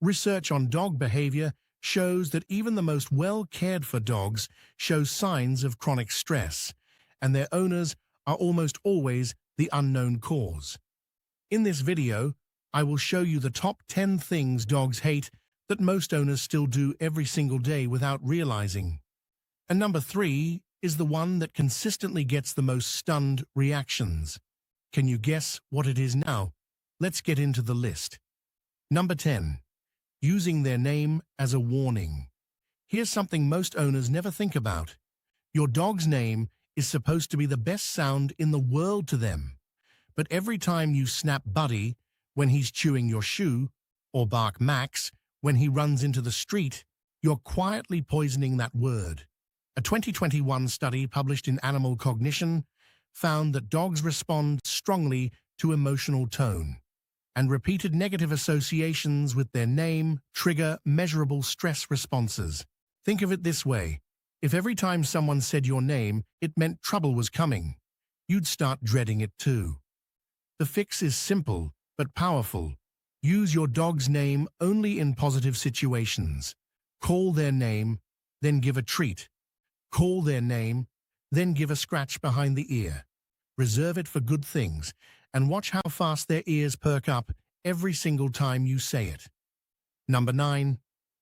Research on dog behavior shows that even the most well-cared-for dogs show signs of chronic stress, and their owners are almost always the unknown cause. In this video, I will show you the top 10 things dogs hate that most owners still do every single day without realizing. And number 3 is the one that consistently gets the most stunned reactions. Can you guess what it is now? Let's get into the list. Number 10. Using their name as a warning. Here's something most owners never think about. Your dog's name is supposed to be the best sound in the world to them. But every time you snap Buddy when he's chewing your shoe, or bark Max when he runs into the street, you're quietly poisoning that word. A 2021 study published in Animal Cognition found that dogs respond strongly to emotional tone, and repeated negative associations with their name trigger measurable stress responses. Think of it this way. If every time someone said your name, it meant trouble was coming, you'd start dreading it too. The fix is simple but powerful. Use your dog's name only in positive situations. Call their name, then give a treat. Call their name, then give a scratch behind the ear. Reserve it for good things, and watch how fast their ears perk up every single time you say it. Number 9.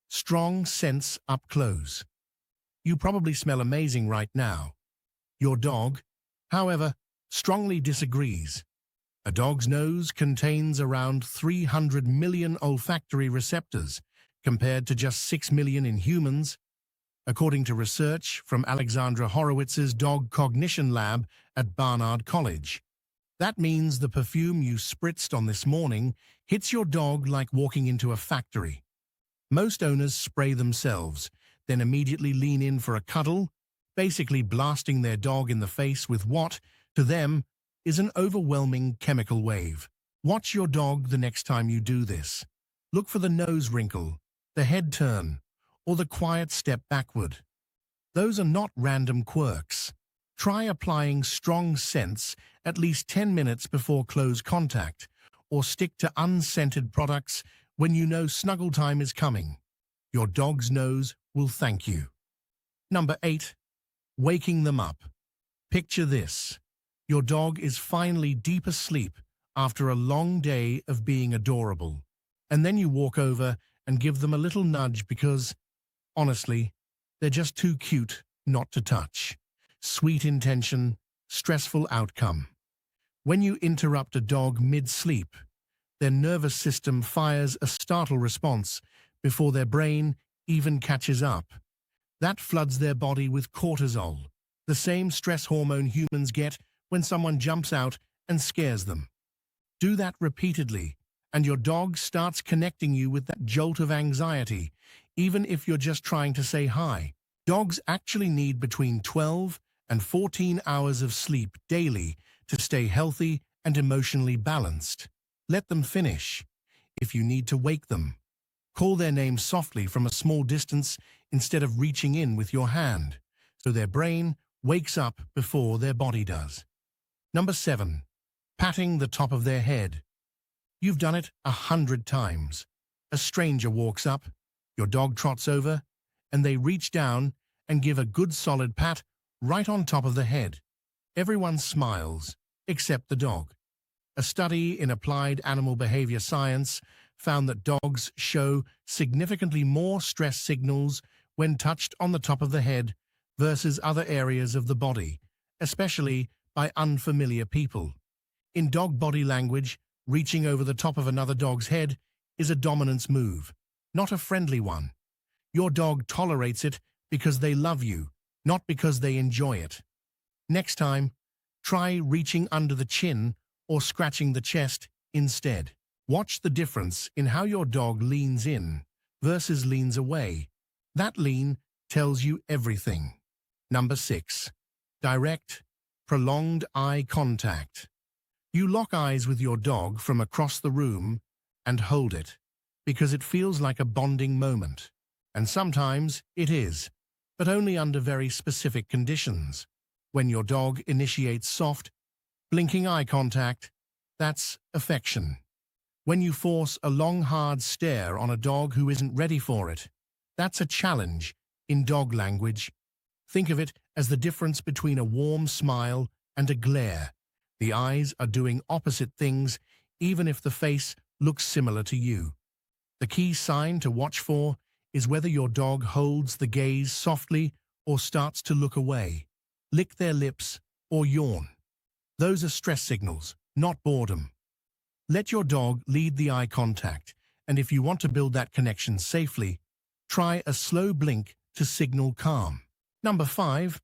Strong scents up close. You probably smell amazing right now. Your dog, however, strongly disagrees. A dog's nose contains around 300 million olfactory receptors, compared to just 6 million in humans, according to research from Alexandra Horowitz's Dog Cognition Lab at Barnard College. That means the perfume you spritzed on this morning hits your dog like walking into a factory. Most owners spray themselves, then immediately lean in for a cuddle, basically blasting their dog in the face with what, to them, is an overwhelming chemical wave. Watch your dog the next time you do this. Look for the nose wrinkle, the head turn, or the quiet step backward. Those are not random quirks. Try applying strong scents at least 10 minutes before close contact, or stick to unscented products when you know snuggle time is coming. Your dog's nose will thank you. Number 8. Waking them up. Picture this. Your dog is finally deep asleep after a long day of being adorable, and then you walk over and give them a little nudge because, honestly, they're just too cute not to touch. Sweet intention, stressful outcome. When you interrupt a dog mid-sleep, their nervous system fires a startle response before their brain even catches up. That floods their body with cortisol, the same stress hormone humans get when someone jumps out and scares them. Do that repeatedly, and your dog starts connecting you with that jolt of anxiety, even if you're just trying to say hi. Dogs actually need between 12 and 14 hours of sleep daily to stay healthy and emotionally balanced. Let them finish. If you need to wake them, call their name softly from a small distance instead of reaching in with your hand, so their brain wakes up before their body does. Number 7. Patting the top of their head. You've done it 100 times. A stranger walks up, your dog trots over, and they reach down and give a good solid pat right on top of the head. Everyone smiles, except the dog. A study in applied animal behavior science found that dogs show significantly more stress signals when touched on the top of the head versus other areas of the body, especially by unfamiliar people. In dog body language, reaching over the top of another dog's head is a dominance move, not a friendly one. Your dog tolerates it because they love you, not because they enjoy it. Next time, try reaching under the chin or scratching the chest instead. Watch the difference in how your dog leans in versus leans away. That lean tells you everything. Number 6. Direct, prolonged eye contact. You lock eyes with your dog from across the room and hold it because it feels like a bonding moment. And sometimes it is, but only under very specific conditions. When your dog initiates soft, blinking eye contact, that's affection. When you force a long, hard stare on a dog who isn't ready for it, that's a challenge in dog language. Think of it as the difference between a warm smile and a glare. The eyes are doing opposite things, even if the face looks similar to you. The key sign to watch for is whether your dog holds the gaze softly or starts to look away, lick their lips, or yawn. Those are stress signals, not boredom. Let your dog lead the eye contact, and if you want to build that connection safely, try a slow blink to signal calm. Number 5.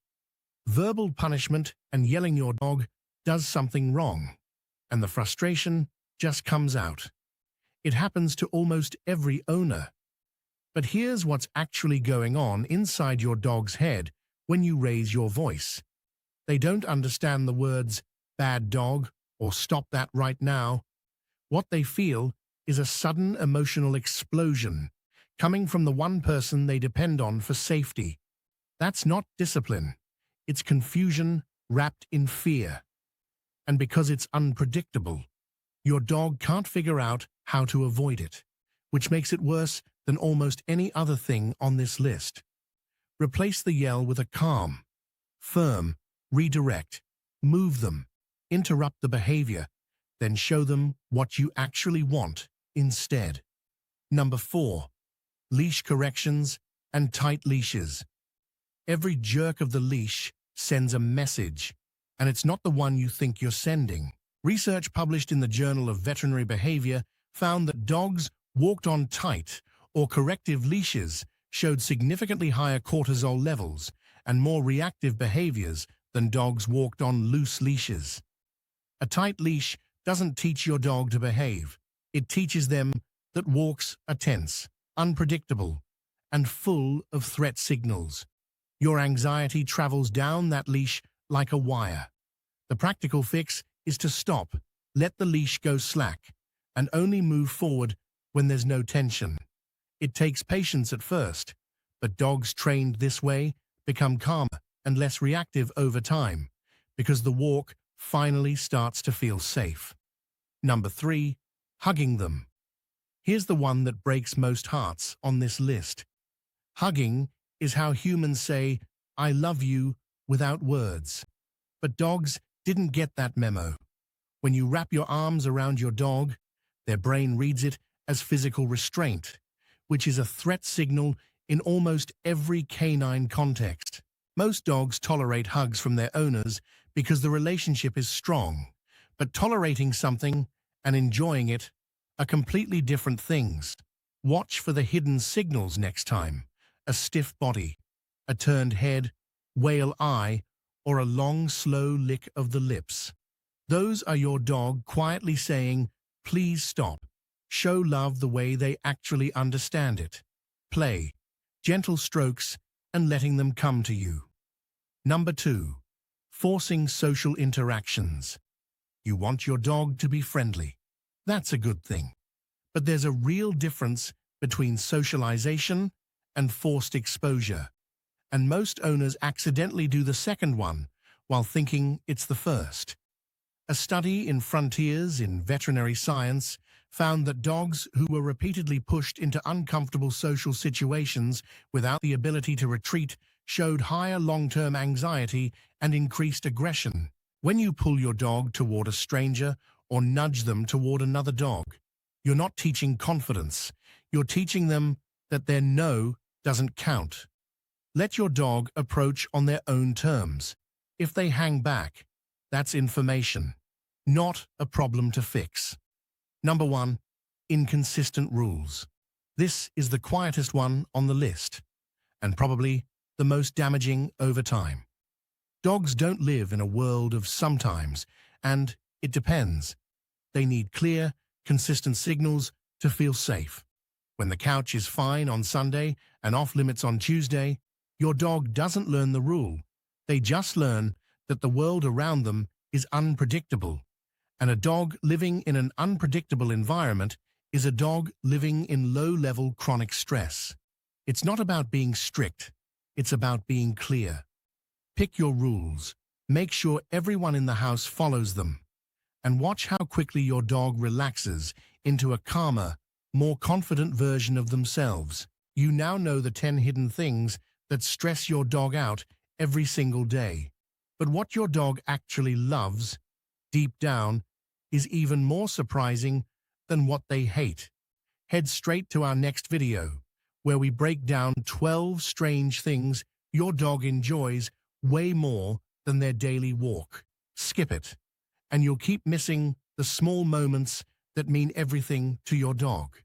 Verbal punishment and yelling your dog does something wrong, and the frustration just comes out. It happens to almost every owner. But here's what's actually going on inside your dog's head when you raise your voice. They don't understand the words "bad dog" or "stop that right now." What they feel is a sudden emotional explosion coming from the one person they depend on for safety. That's not discipline. It's confusion wrapped in fear. And because it's unpredictable, your dog can't figure out how to avoid it, which makes it worse than almost any other thing on this list. Replace the yell with a calm, firm redirect. Move them, interrupt the behavior, then show them what you actually want instead. Number 4. Leash corrections and tight leashes. Every jerk of the leash sends a message, and it's not the one you think you're sending. Research published in the Journal of Veterinary Behavior found that dogs walked on tight or corrective leashes showed significantly higher cortisol levels and more reactive behaviors than dogs walked on loose leashes. A tight leash doesn't teach your dog to behave. It teaches them that walks are tense, unpredictable, and full of threat signals. Your anxiety travels down that leash like a wire. The practical fix is to stop, let the leash go slack, and only move forward when there's no tension. It takes patience at first, but dogs trained this way become calmer and less reactive over time because the walk finally starts to feel safe. Number 3. Hugging them. Here's the one that breaks most hearts on this list. Hugging is how humans say, "I love you," without words. But dogs didn't get that memo. When you wrap your arms around your dog, their brain reads it as physical restraint, which is a threat signal in almost every canine context. Most dogs tolerate hugs from their owners because the relationship is strong, but tolerating something and enjoying it are completely different things. Watch for the hidden signals next time: a stiff body, a turned head, whale eye, or a long, slow lick of the lips. Those are your dog quietly saying, "Please stop." Show love the way they actually understand it. Play, gentle strokes, and letting them come to you. Number 2. Forcing social interactions. You want your dog to be friendly. That's a good thing. But there's a real difference between socialization and forced exposure, and most owners accidentally do the second one while thinking it's the first. A study in Frontiers in Veterinary Science found that dogs who were repeatedly pushed into uncomfortable social situations without the ability to retreat showed higher long-term anxiety and increased aggression. When you pull your dog toward a stranger or nudge them toward another dog, you're not teaching confidence. You're teaching them that their no doesn't count. Let your dog approach on their own terms. If they hang back, that's information, not a problem to fix. Number 1. Inconsistent rules. This is the quietest one on the list, and probably the most damaging over time. Dogs don't live in a world of sometimes, and it depends. They need clear, consistent signals to feel safe. When the couch is fine on Sunday and off-limits on Tuesday, your dog doesn't learn the rule. They just learn that the world around them is unpredictable. And a dog living in an unpredictable environment is a dog living in low-level chronic stress. It's not about being strict. It's about being clear. Pick your rules. Make sure everyone in the house follows them. And watch how quickly your dog relaxes into a calmer, more confident version of themselves. You now know the 10 hidden things that stress your dog out every single day. But what your dog actually loves, deep down, is even more surprising than what they hate. Head straight to our next video, where we break down 12 strange things your dog enjoys way more than their daily walk. Skip it, and you'll keep missing the small moments that mean everything to your dog.